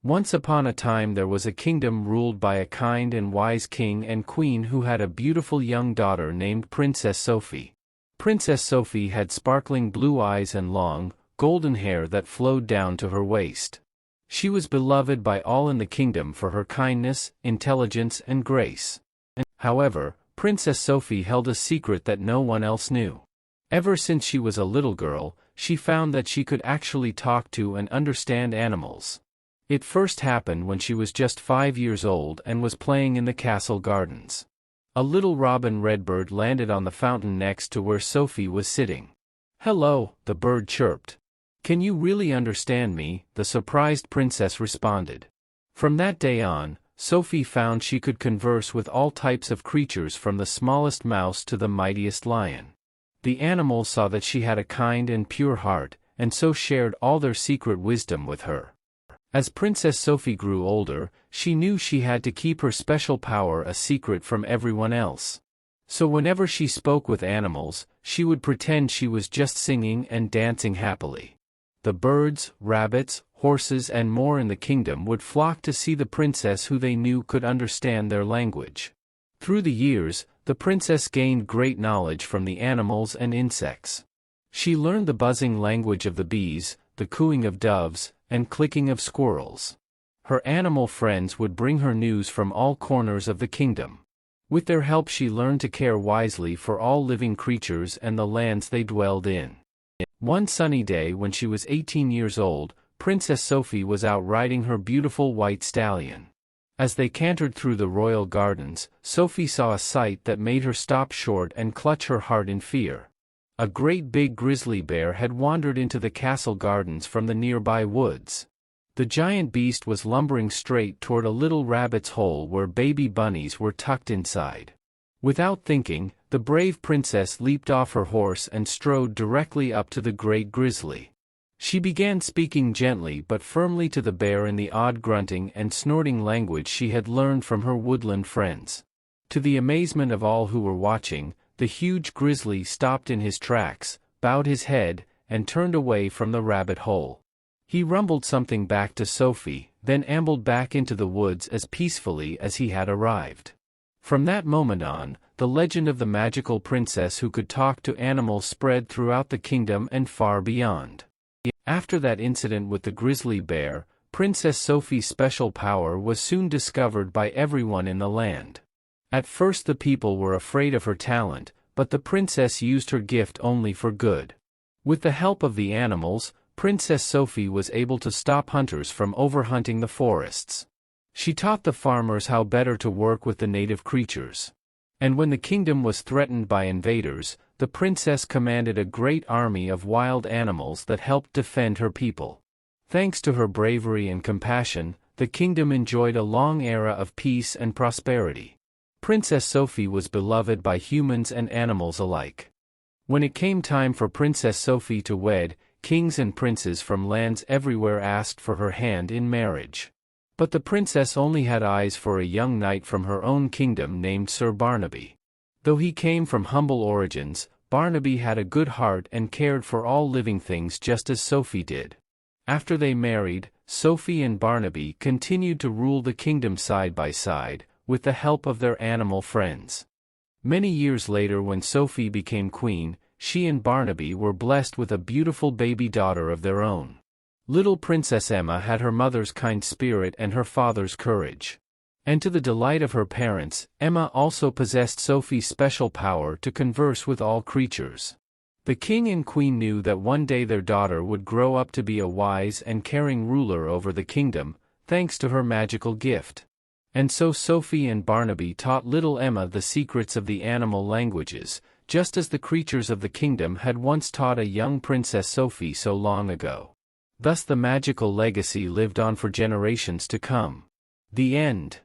Once upon a time there was a kingdom ruled by a kind and wise king and queen who had a beautiful young daughter named Princess Sophie. Princess Sophie had sparkling blue eyes and long, golden hair that flowed down to her waist. She was beloved by all in the kingdom for her kindness, intelligence, and grace. However, Princess Sophie held a secret that no one else knew. Ever since she was a little girl, she found that she could actually talk to and understand animals. It first happened when she was just 5 years old and was playing in the castle gardens. A little robin redbird landed on the fountain next to where Sophie was sitting. "Hello," the bird chirped. "Can you really understand me?" the surprised princess responded. From that day on, Sophie found she could converse with all types of creatures from the smallest mouse to the mightiest lion. The animals saw that she had a kind and pure heart, and so shared all their secret wisdom with her. As Princess Sophie grew older, she knew she had to keep her special power a secret from everyone else. So whenever she spoke with animals, she would pretend she was just singing and dancing happily. The birds, rabbits, horses and more in the kingdom would flock to see the princess who they knew could understand their language. Through the years, the princess gained great knowledge from the animals and insects. She learned the buzzing language of the bees, the cooing of doves, and clicking of squirrels. Her animal friends would bring her news from all corners of the kingdom. With their help she learned to care wisely for all living creatures and the lands they dwelled in. One sunny day when she was 18 years old, Princess Sophie was out riding her beautiful white stallion. As they cantered through the royal gardens, Sophie saw a sight that made her stop short and clutch her heart in fear. A great big grizzly bear had wandered into the castle gardens from the nearby woods. The giant beast was lumbering straight toward a little rabbit's hole where baby bunnies were tucked inside. Without thinking, the brave princess leaped off her horse and strode directly up to the great grizzly. She began speaking gently but firmly to the bear in the odd grunting and snorting language she had learned from her woodland friends. To the amazement of all who were watching, the huge grizzly stopped in his tracks, bowed his head, and turned away from the rabbit hole. He rumbled something back to Sophie, then ambled back into the woods as peacefully as he had arrived. From that moment on, the legend of the magical princess who could talk to animals spread throughout the kingdom and far beyond. After that incident with the grizzly bear, Princess Sophie's special power was soon discovered by everyone in the land. At first the people were afraid of her talent, but the princess used her gift only for good. With the help of the animals, Princess Sophie was able to stop hunters from overhunting the forests. She taught the farmers how better to work with the native creatures. And when the kingdom was threatened by invaders, the princess commanded a great army of wild animals that helped defend her people. Thanks to her bravery and compassion, the kingdom enjoyed a long era of peace and prosperity. Princess Sophie was beloved by humans and animals alike. When it came time for Princess Sophie to wed, kings and princes from lands everywhere asked for her hand in marriage. But the princess only had eyes for a young knight from her own kingdom named Sir Barnaby. Though he came from humble origins, Barnaby had a good heart and cared for all living things just as Sophie did. After they married, Sophie and Barnaby continued to rule the kingdom side by side, with the help of their animal friends. Many years later when Sophie became queen, she and Barnaby were blessed with a beautiful baby daughter of their own. Little Princess Emma had her mother's kind spirit and her father's courage. And to the delight of her parents, Emma also possessed Sophie's special power to converse with all creatures. The king and queen knew that one day their daughter would grow up to be a wise and caring ruler over the kingdom, thanks to her magical gift. And so Sophie and Barnaby taught little Emma the secrets of the animal languages, just as the creatures of the kingdom had once taught a young Princess Sophie so long ago. Thus the magical legacy lived on for generations to come. The end.